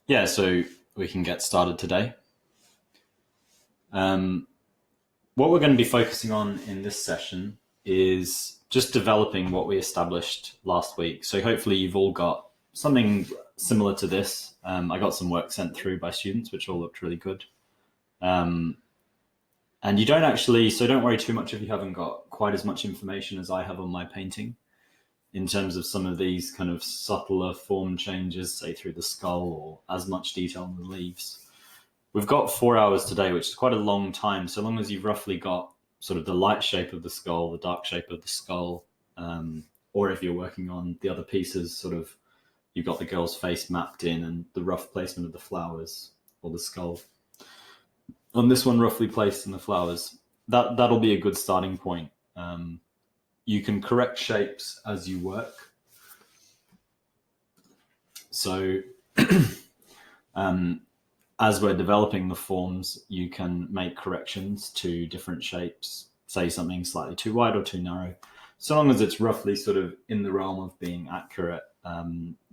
Yeah, so we can get started today. Um, what we're going to be focusing on in this session is just developing what we established last week. So hopefully you've all got something similar to this. I got some work sent through by students, which all looked really good. Um, and you don't actually, so don't worry too much if you haven't got quite as much information as I have on my painting in terms of some of these kind of subtler form changes, say through the skull or as much detail in the leaves. We've got 4 hours today, which is quite a long time. So long as you've roughly got sort of the light shape of the skull, the dark shape of the skull, or if you're working on the other pieces, sort of you've got the girl's face mapped in and the rough placement of the flowers or the skull. On this one, roughly placed in the flowers, that'll be a good starting point. You can correct shapes as you work. So as we're developing the forms, you can make corrections to different shapes, say something slightly too wide or too narrow. So long as it's roughly sort of in the realm of being accurate,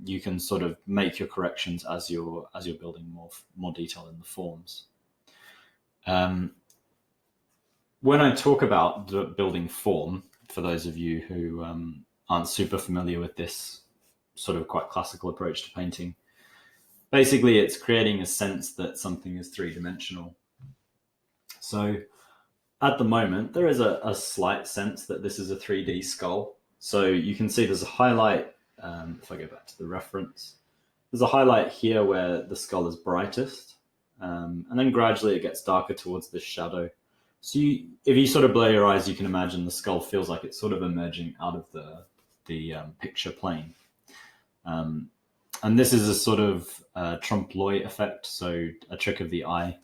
you can sort of make your corrections as you're building more detail in the forms. When I talk about building form, for those of you who aren't super familiar with this sort of quite classical approach to painting, basically it's creating a sense that something is three-dimensional. So at the moment, there is a slight sense that this is a 3D skull. So you can see there's a highlight, if I go back to the reference, there's a highlight here where the skull is brightest, and then gradually it gets darker towards the shadow. So if you sort of blur your eyes, you can imagine the skull feels like it's sort of emerging out of the picture plane. And this is a sort of trompe l'oeil effect, so a trick of the eye.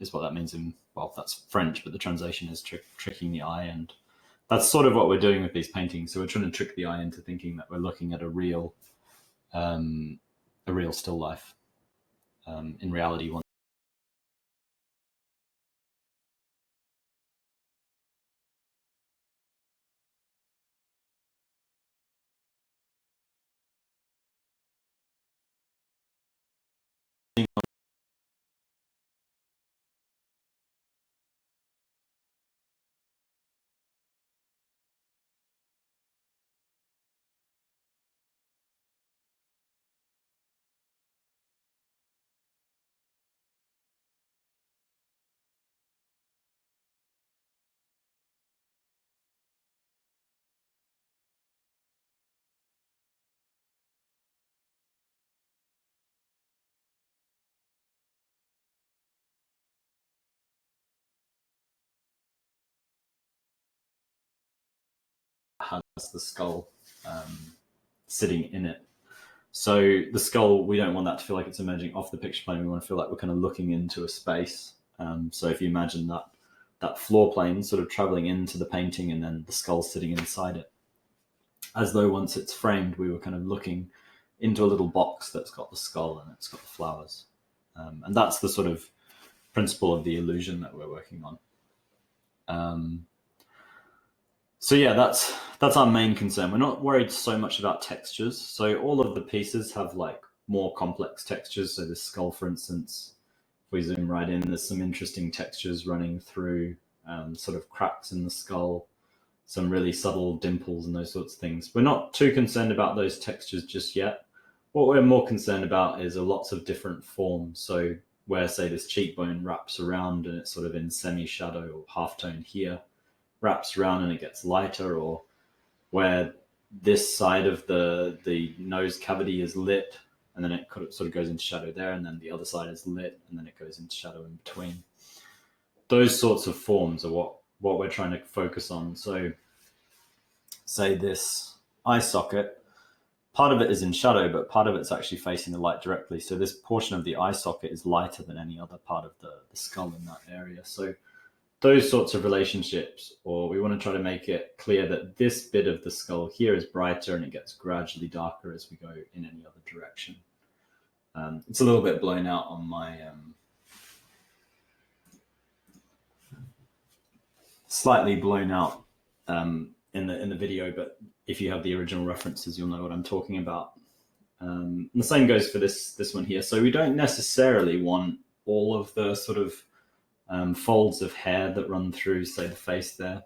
Is what that means in, well, that's French, but the translation is tricking the eye. And that's sort of what we're doing with these paintings. So we're trying to trick the eye into thinking that we're looking at a real still life. In reality, one has the skull sitting in it. So the skull, we don't want that to feel like it's emerging off the picture plane. We want to feel like we're kind of looking into a space. So if you imagine that floor plane sort of traveling into the painting and then the skull sitting inside it, as though once it's framed, we were kind of looking into a little box that's got the skull and it's got the flowers. And that's the sort of principle of the illusion that we're working on. So yeah, that's our main concern. We're not worried so much about textures. So all of the pieces have like more complex textures. So this skull, for instance, if we zoom right in, there's some interesting textures running through, sort of cracks in the skull, some really subtle dimples and those sorts of things. We're not too concerned about those textures just yet. What we're more concerned about is lots of different forms. So where, say, this cheekbone wraps around and it's sort of in semi-shadow or half-tone here, wraps around and it gets lighter, or where this side of the nose cavity is lit and then it sort of goes into shadow there, and then the other side is lit and then it goes into shadow in between. Those sorts of forms are what we're trying to focus on. So say this eye socket, part of it is in shadow, but part of it's actually facing the light directly. So this portion of the eye socket is lighter than any other part of the skull in that area. So those sorts of relationships, or we want to try to make it clear that this bit of the skull here is brighter and it gets gradually darker as we go in any other direction. It's a little bit blown out on my slightly blown out in the video, but if you have the original references, you'll know what I'm talking about. And the same goes for this one here. So we don't necessarily want all of the sort of folds of hair that run through, say, the face there.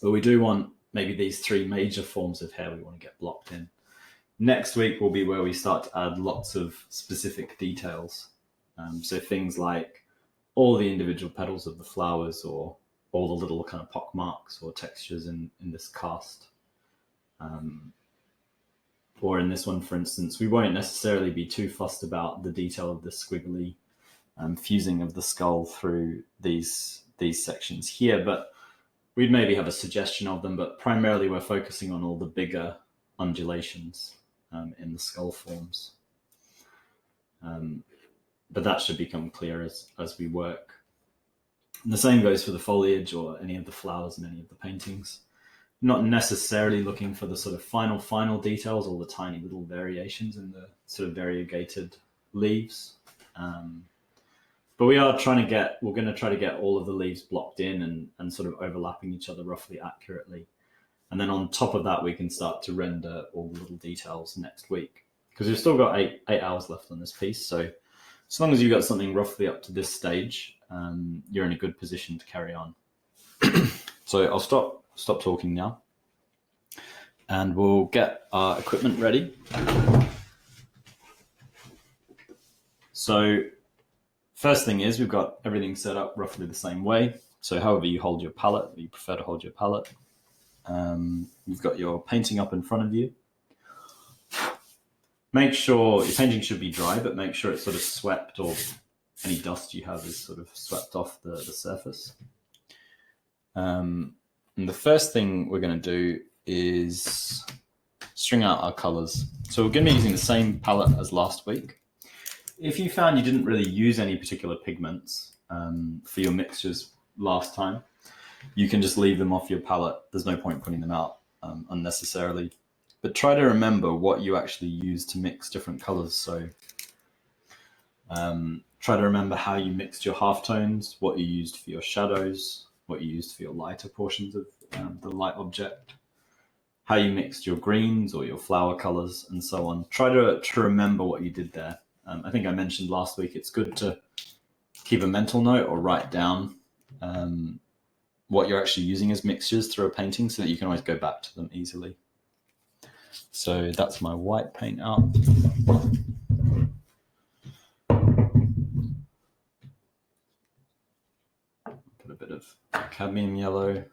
But we do want maybe these three major forms of hair we want to get blocked in. Next week will be where we start to add lots of specific details. So things like all the individual petals of the flowers, or all the little kind of pock marks or textures in this cast. Or in this one, for instance, we won't necessarily be too fussed about the detail of the squiggly fusing of the skull through these sections here, but we'd maybe have a suggestion of them, but primarily we're focusing on all the bigger undulations in the skull forms. But that should become clear as we work. And the same goes for the foliage or any of the flowers in any of the paintings. Not necessarily looking for the sort of final details, all the tiny little variations in the sort of variegated leaves. But we're going to try to get all of the leaves blocked in and sort of overlapping each other roughly accurately. And then on top of that, we can start to render all the little details next week, because we've still got eight hours left on this piece. So as long as you've got something roughly up to this stage, you're in a good position to carry on. So I'll stop talking now, and we'll get our equipment ready. So first thing is, we've got everything set up roughly the same way. So however you hold your palette, you prefer to hold your palette. You've got your painting up in front of you. Make sure your painting should be dry, but make sure it's sort of swept, or any dust you have is sort of swept off the surface. And the first thing we're going to do is string out our colors. So we're going to be using the same palette as last week. If you found you didn't really use any particular pigments for your mixtures last time, you can just leave them off your palette. There's no point putting them out unnecessarily. But try to remember what you actually use to mix different colors. So try to remember how you mixed your halftones, what you used for your shadows, what you used for your lighter portions of the light object, how you mixed your greens or your flower colors, and so on. Try to remember what you did there. I think I mentioned last week, it's good to keep a mental note or write down what you're actually using as mixtures through a painting, so that you can always go back to them easily. So that's my white paint out. Put a bit of cadmium yellow.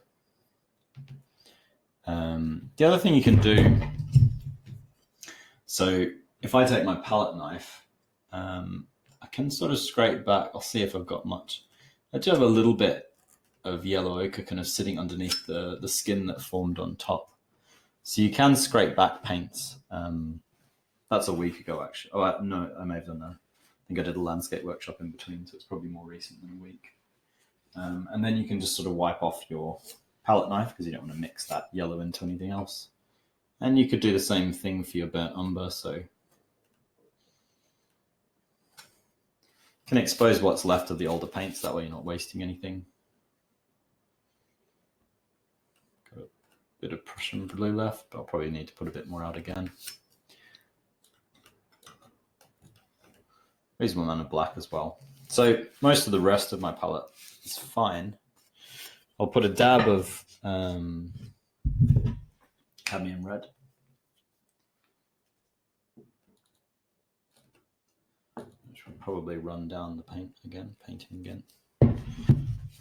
The other thing you can do, so if I take my palette knife, I can sort of scrape back. I'll see if I've got much. I do have a little bit of yellow ochre kind of sitting underneath the skin that formed on top. So you can scrape back paints. That's a week ago, actually. Oh, no, I may have done that. I think I did a landscape workshop in between, so it's probably more recent than a week. And then you can just sort of wipe off your palette knife, because you don't want to mix that yellow into anything else. And you could do the same thing for your burnt umber, so you can expose what's left of the older paints, that way you're not wasting anything. Got a bit of Prussian blue left, but I'll probably need to put a bit more out again. Reasonable amount of black as well. So most of the rest of my palette is fine. I'll put a dab of cadmium red. Which will probably run down the painting again. I'm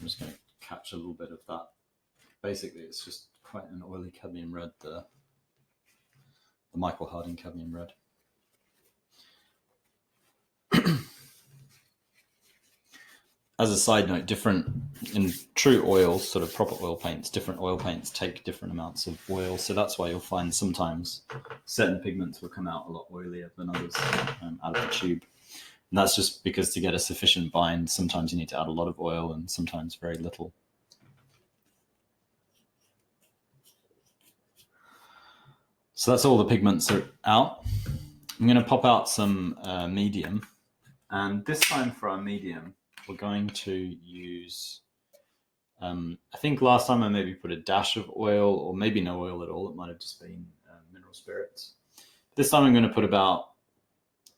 just going to capture a little bit of that. Basically, it's just quite an oily cadmium red, the Michael Harding cadmium red. As a side note, in true oils, sort of proper oil paints, different oil paints take different amounts of oil. So that's why you'll find sometimes certain pigments will come out a lot oilier than others out of the tube. And that's just because to get a sufficient bind, sometimes you need to add a lot of oil and sometimes very little. So that's all the pigments are out. I'm going to pop out some medium. And this time for our medium, we're going to use, I think last time I maybe put a dash of oil, or maybe no oil at all. It might have just been mineral spirits. This time I'm going to put about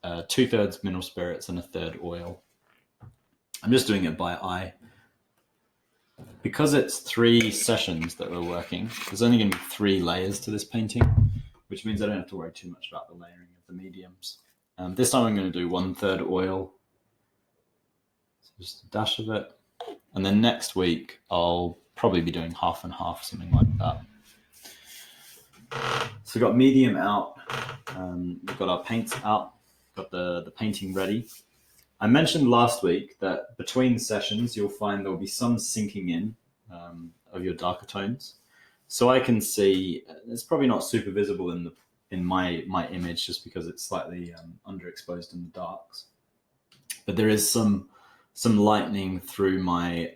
2/3 mineral spirits and 1/3 oil. I'm just doing it by eye. Because it's 3 sessions that we're working, there's only going to be 3 layers to this painting, which means I don't have to worry too much about the layering of the mediums. This time I'm going to do 1/3 oil, so just a dash of it. And then next week I'll probably be doing half and half, something like that. So we've got medium out, we've got our paints out, got the painting ready. I mentioned last week that between sessions you'll find there'll be some sinking in of your darker tones. So I can see, it's probably not super visible in my image just because it's slightly underexposed in the darks, but there is some lightning through my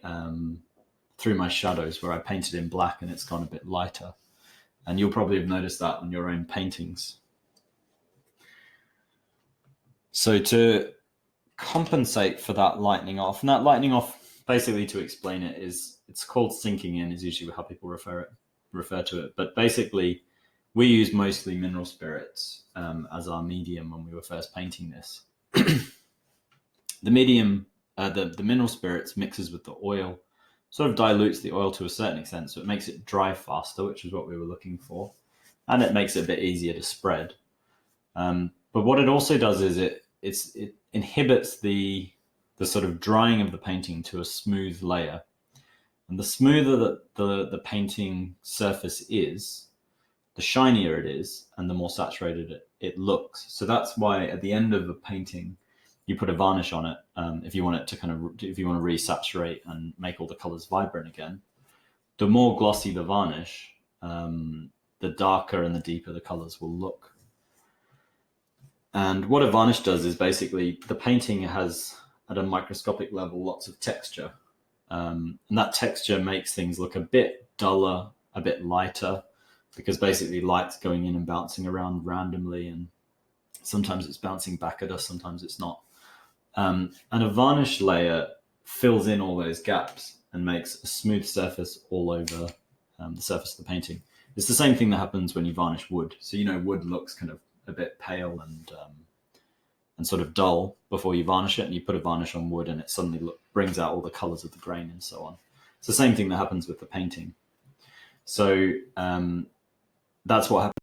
shadows where I painted in black and it's gone a bit lighter. And you'll probably have noticed that on your own paintings. So to compensate for that lightening off, and that lightening off, basically to explain it, is it's called sinking in, is usually how people refer to it. But basically, we use mostly mineral spirits as our medium when we were first painting this. The medium, the mineral spirits mixes with the oil, sort of dilutes the oil to a certain extent, so it makes it dry faster, which is what we were looking for, and it makes it a bit easier to spread. But what it also does is it inhibits the sort of drying of the painting to a smooth layer, and the smoother that the painting surface is, the shinier it is, and the more saturated it looks. So that's why at the end of a painting, you put a varnish on it if you want it to if you want to resaturate and make all the colors vibrant again. The more glossy the varnish, the darker and the deeper the colors will look. And what a varnish does is basically the painting has, at a microscopic level, lots of texture. And that texture makes things look a bit duller, a bit lighter, because basically light's going in and bouncing around randomly, and sometimes it's bouncing back at us, sometimes it's not. And a varnish layer fills in all those gaps and makes a smooth surface all over the surface of the painting. It's the same thing that happens when you varnish wood. So, wood looks kind of a bit pale and sort of dull before you varnish it, and you put a varnish on wood and it suddenly brings out all the colors of the grain and so on. It's the same thing that happens with the painting. So that's what happens.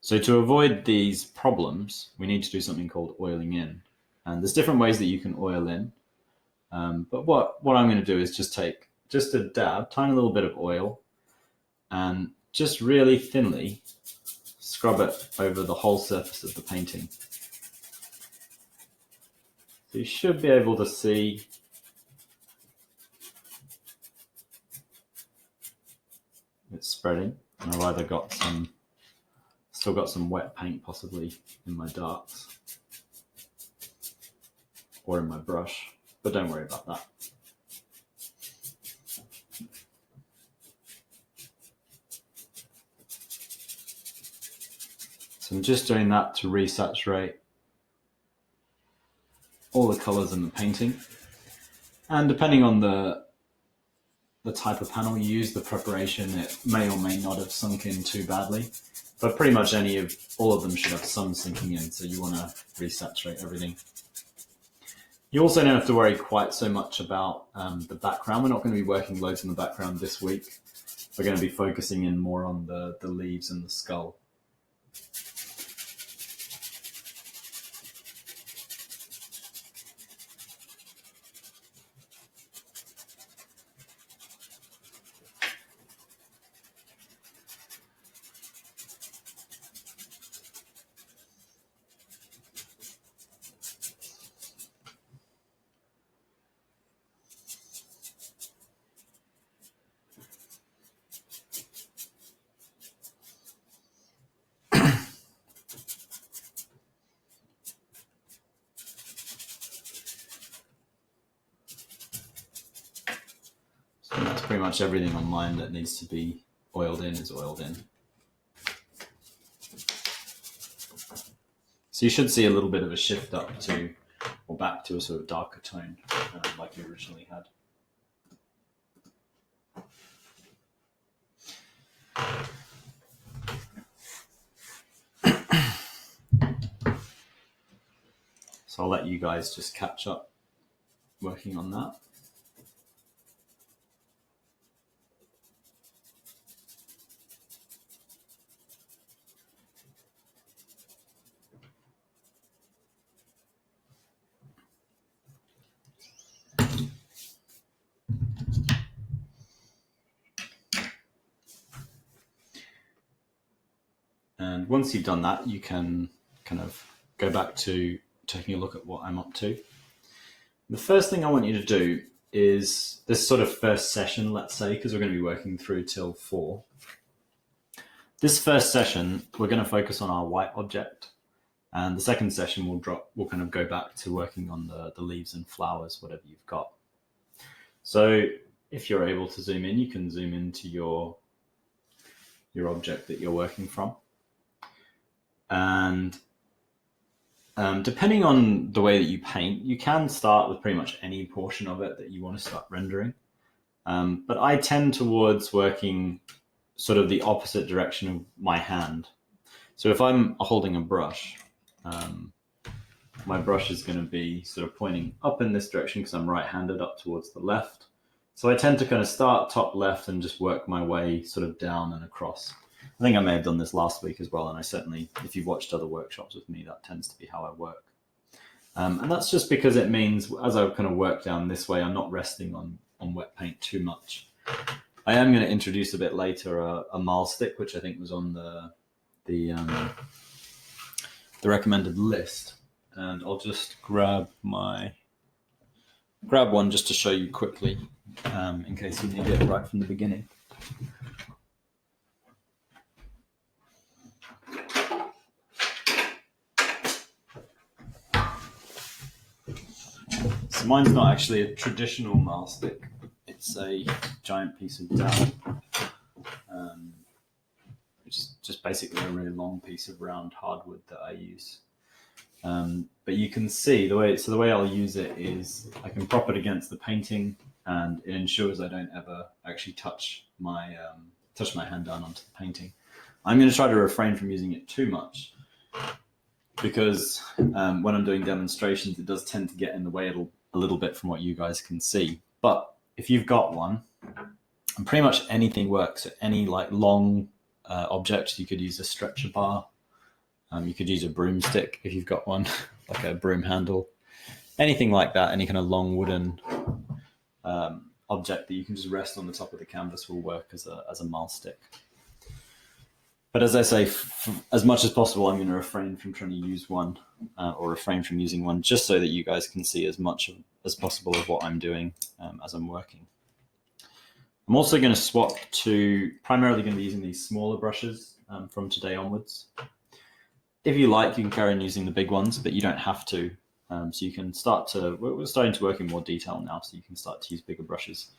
So to avoid these problems, we need to do something called oiling in. And there's different ways that you can oil in. But what I'm going to do is just take just a dab, tiny little bit of oil, and just really thinly scrub it over the whole surface of the painting. So you should be able to see it's spreading. And I've either still got some wet paint possibly in my darks or in my brush, but don't worry about that. So I'm just doing that to resaturate all the colors in the painting. And depending on the type of panel you use, the preparation, it may or may not have sunk in too badly. But pretty much all of them should have some sinking in, so you want to resaturate everything. You also don't have to worry quite so much about the background. We're not going to be working loads in the background this week. We're going to be focusing in more on the leaves and the skull. pretty much everything on mine that needs to be oiled in is oiled in. So you should see a little bit of a shift up to, or back to a sort of darker tone like you originally had. So I'll let you guys just catch up working on that. And once you've done that, you can kind of go back to taking a look at what I'm up to. The first thing I want you to do is this sort of first session, let's say, because we're going to be working through till 4. This first session, we're going to focus on our white object. And the second session, we'll kind of go back to working on the leaves and flowers, whatever you've got. So if you're able to zoom in, you can zoom into your object that you're working from. And depending on the way that you paint, you can start with pretty much any portion of it that you want to start rendering. But I tend towards working sort of the opposite direction of my hand. So if I'm holding a brush, my brush is going to be sort of pointing up in this direction because I'm right-handed, up towards the left. So I tend to kind of start top left and just work my way sort of down and across. I think I may have done this last week as well, and I certainly, if you've watched other workshops with me, that tends to be how I work. And that's just because it means as I kind of work down this way, I'm not resting on wet paint too much. I am going to introduce a bit later a marl stick, which I think was on the recommended list, and I'll just grab one just to show you quickly, in case you need it right from the beginning. So mine's not actually a traditional marl stick. It's a giant piece of down, which is just basically a really long piece of round hardwood that I use. But you can see the way I'll use it is I can prop it against the painting, and it ensures I don't ever actually touch my hand down onto the painting. I'm going to try to refrain from using it too much, because when I'm doing demonstrations, it does tend to get in the way a little bit from what you guys can see. But if you've got one, and pretty much anything works. Any like long object, you could use a stretcher bar. You could use a broomstick if you've got one, like a broom handle. Anything like that, any kind of long wooden object that you can just rest on the top of the canvas will work as a marl stick. But as I say, as much as possible, I'm going to refrain from trying to use one or refrain from using one, just so that you guys can see as much as possible of what I'm doing as I'm working. I'm also going to swap to primarily going to be using these smaller brushes from today onwards. If you like, you can carry on using the big ones, but you don't have to. So you can we're starting to work in more detail now, so you can start to use bigger brushes.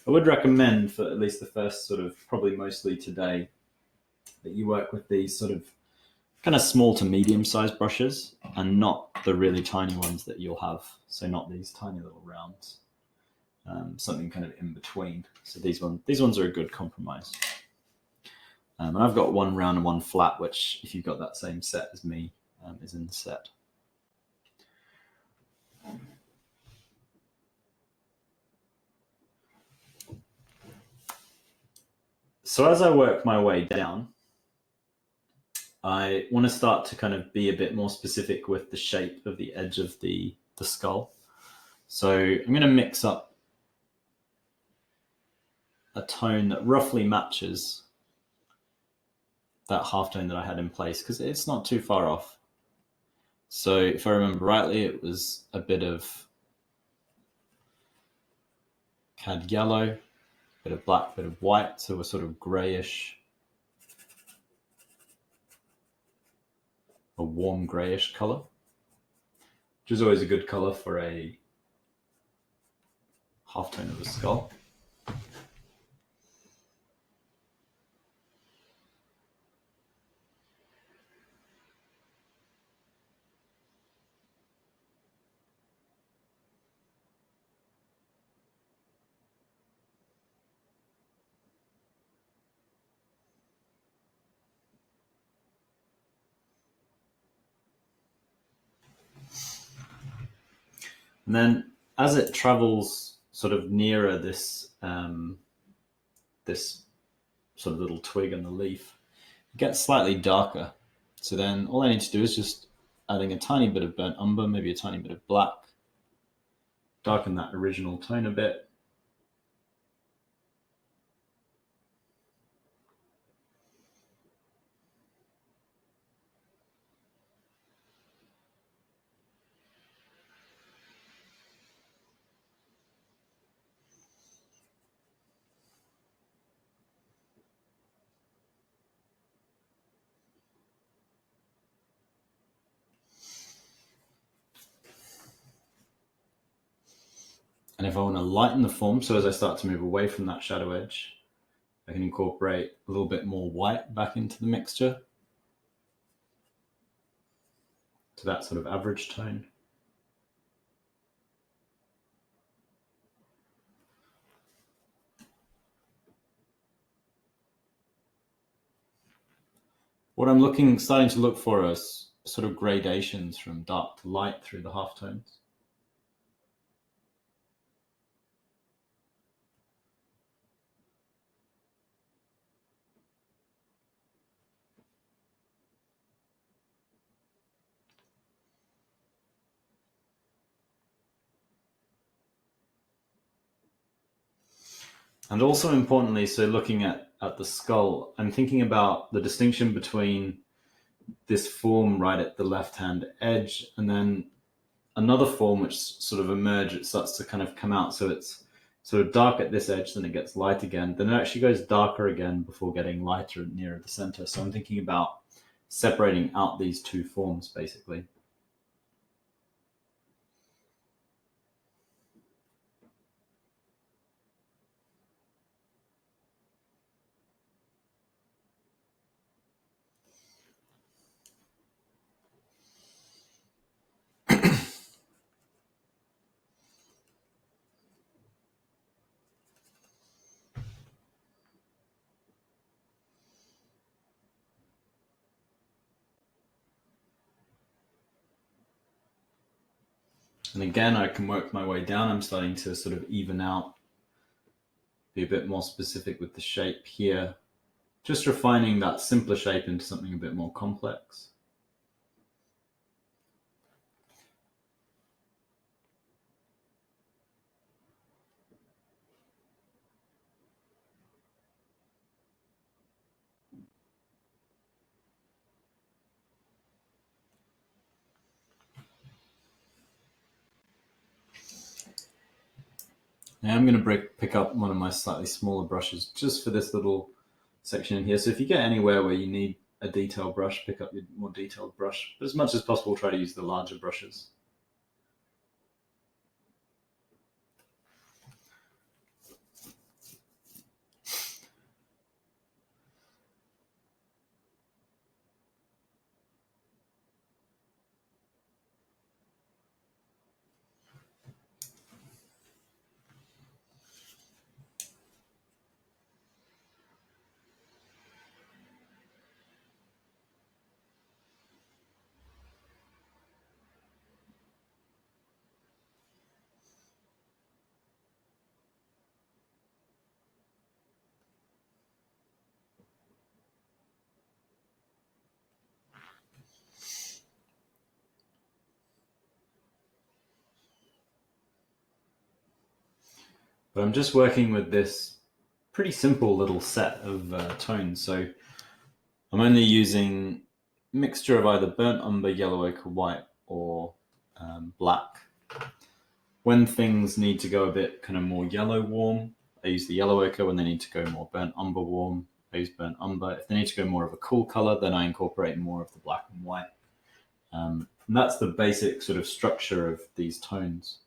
I would recommend for at least the first sort of, probably mostly today, that you work with these sort of kind of small to medium sized brushes and not the really tiny ones that you'll have. So not these tiny little rounds, something kind of in between. So these ones are a good compromise. And I've got one round and one flat, which if you've got that same set as me, is in the set. So as I work my way down, I want to start to kind of be a bit more specific with the shape of the edge of the skull. So I'm going to mix up a tone that roughly matches that halftone that I had in place, because it's not too far off. So if I remember rightly, it was a bit of cad yellow, bit of black, bit of white, so a sort of grayish, a warm grayish color, which is always a good color for a halftone of a skull. And then as it travels sort of nearer this this sort of little twig and the leaf, it gets slightly darker. So then all I need to do is just adding a tiny bit of burnt umber, maybe a tiny bit of black, darken that original tone a bit. And if I want to lighten the form, so as I start to move away from that shadow edge, I can incorporate a little bit more white back into the mixture to that sort of average tone. What I'm starting to look for is sort of gradations from dark to light through the halftones. And also importantly, so looking at the skull, I'm thinking about the distinction between this form right at the left-hand edge and then another form which sort of emerges, it starts to kind of come out. So it's sort of dark at this edge, then it gets light again. Then it actually goes darker again before getting lighter nearer the center. So I'm thinking about separating out these two forms, basically. And again, I can work my way down. I'm starting to sort of even out, be a bit more specific with the shape here, just refining that simpler shape into something a bit more complex. Now I'm going to pick up one of my slightly smaller brushes just for this little section in here. So if you get anywhere where you need a detailed brush, pick up your more detailed brush. But as much as possible, try to use the larger brushes. But I'm just working with this pretty simple little set of tones. So I'm only using a mixture of either burnt umber, yellow ochre, white, or black. When things need to go a bit kind of more yellow warm, I use the yellow ochre. When they need to go more burnt umber warm, I use burnt umber. If they need to go more of a cool color, then I incorporate more of the black and white. And that's the basic sort of structure of these tones.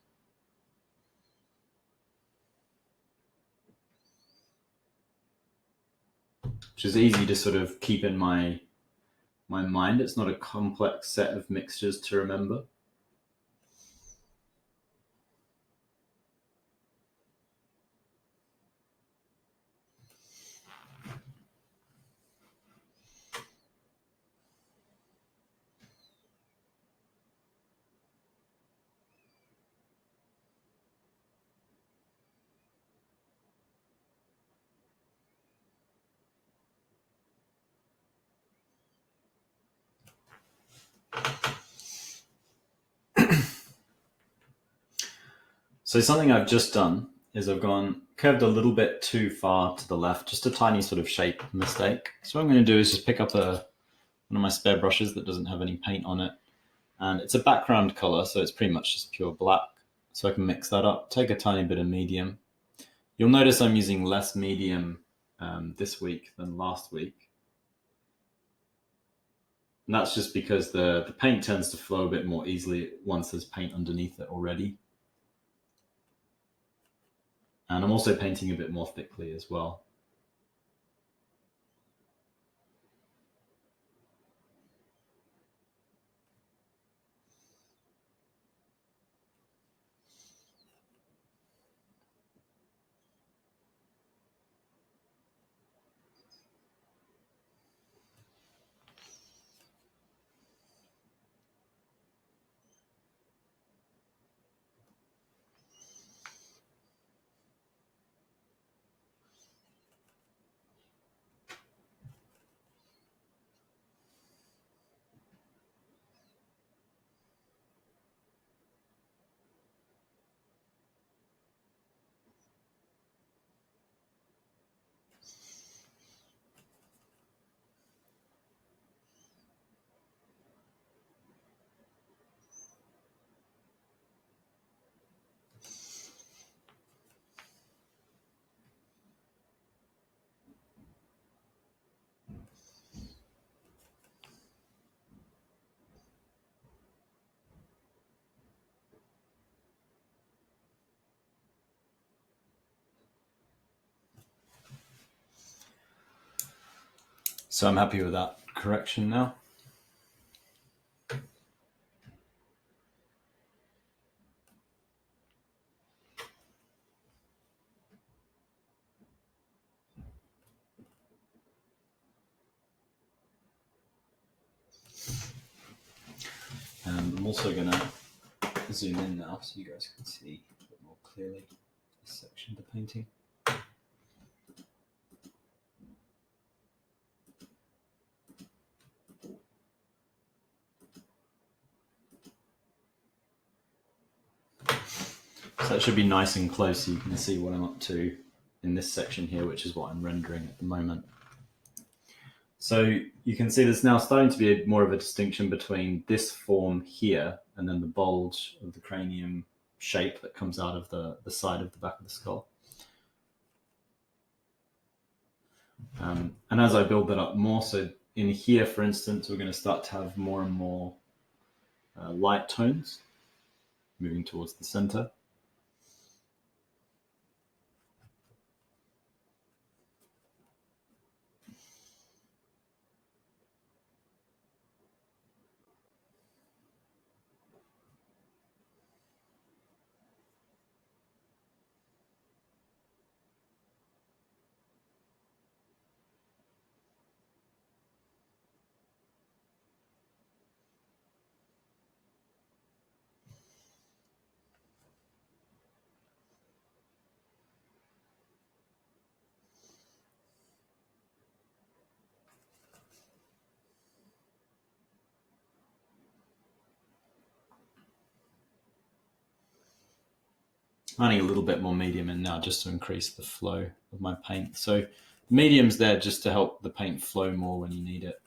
Which is easy to sort of keep in my mind. It's not a complex set of mixtures to remember. So something I've just done is I've gone curved a little bit too far to the left, just a tiny sort of shape mistake. So what I'm going to do is just pick up one of my spare brushes that doesn't have any paint on it. And it's a background color, so it's pretty much just pure black. So I can mix that up, take a tiny bit of medium. You'll notice I'm using less medium this week than last week. And that's just because the paint tends to flow a bit more easily once there's paint underneath it already. And I'm also painting a bit more thickly as well. So I'm happy with that correction now. And I'm also going to zoom in now so you guys can see a bit more clearly this section of the painting. So that should be nice and close so you can see what I'm up to in this section here, which is what I'm rendering at the moment. So you can see there's now starting to be more of a distinction between this form here and then the bulge of the cranium shape that comes out of the side of the back of the skull. And as I build that up more, so in here, for instance, we're going to start to have more and more light tones moving towards the center. Adding a little bit more medium in now just to increase the flow of my paint. So the medium's there just to help the paint flow more when you need it.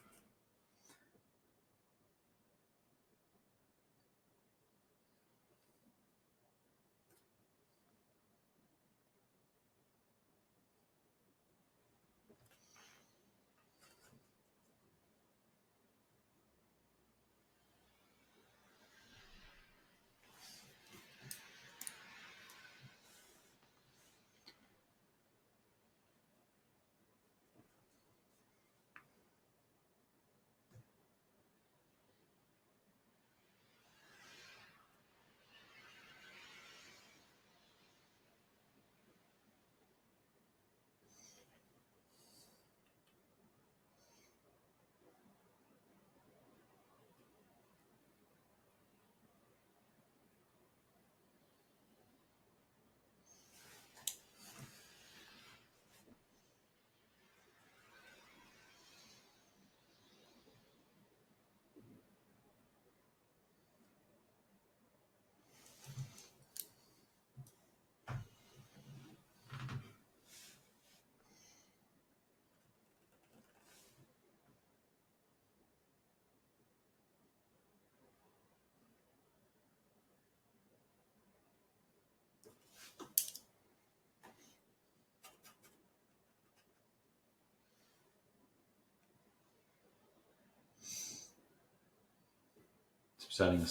Just adding a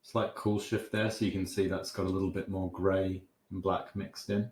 slight cool shift there, so you can see that's got a little bit more grey and black mixed in.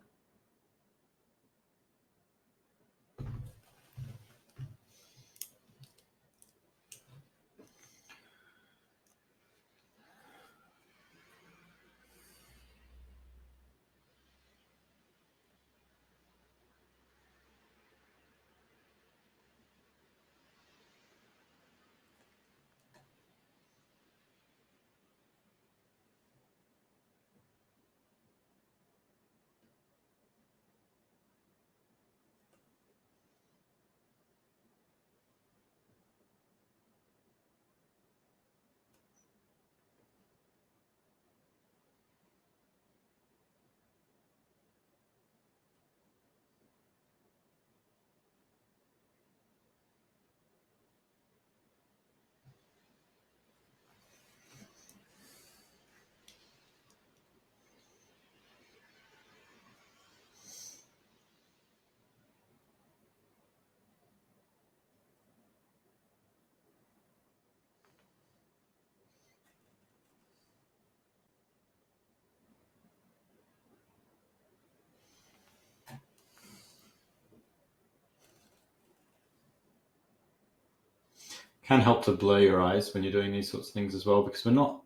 Can help to blur your eyes when you're doing these sorts of things as well, because we're not,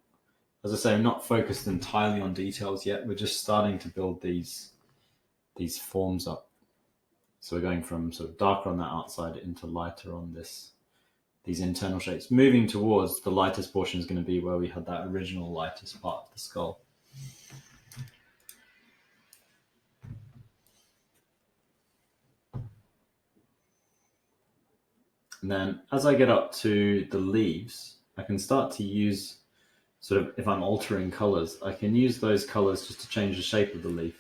as I say, we're not focused entirely on details yet. We're just starting to build these forms up. So we're going from sort of darker on that outside into lighter on these internal shapes. Moving towards the lightest portion is going to be where we had that original lightest part of the skull. And then as I get up to the leaves, I can start to use sort of, if I'm altering colors, I can use those colors just to change the shape of the leaf.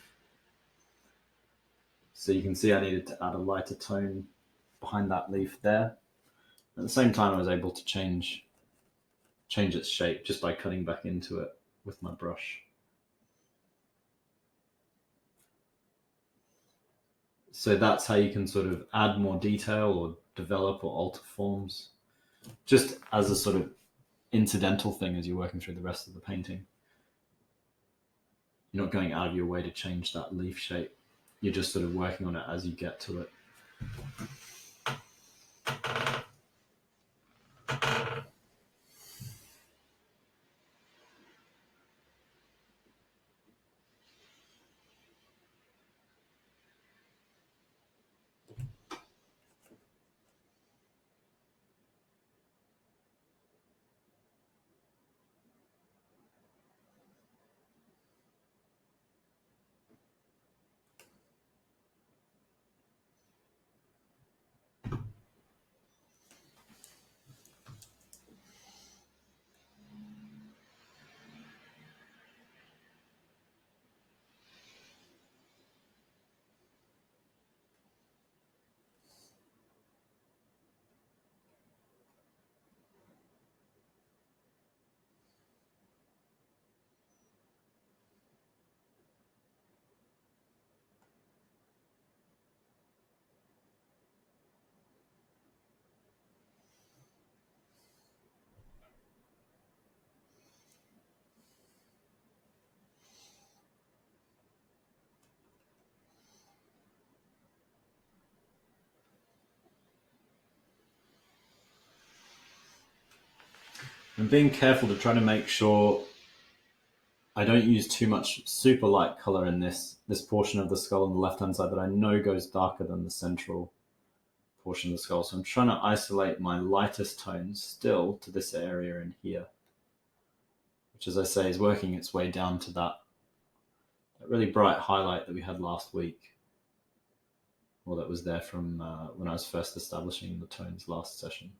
So you can see I needed to add a lighter tone behind that leaf there. At the same time, I was able to change its shape just by cutting back into it with my brush. So that's how you can sort of add more detail or develop or alter forms, just as a sort of incidental thing as you're working through the rest of the painting. You're not going out of your way to change that leaf shape. You're just sort of working on it as you get to it. I'm being careful to try to make sure I don't use too much super light color in this portion of the skull on the left-hand side that I know goes darker than the central portion of the skull. So I'm trying to isolate my lightest tones still to this area in here, which, as I say, is working its way down to that really bright highlight that we had last week, or that was there from when I was first establishing the tones last session.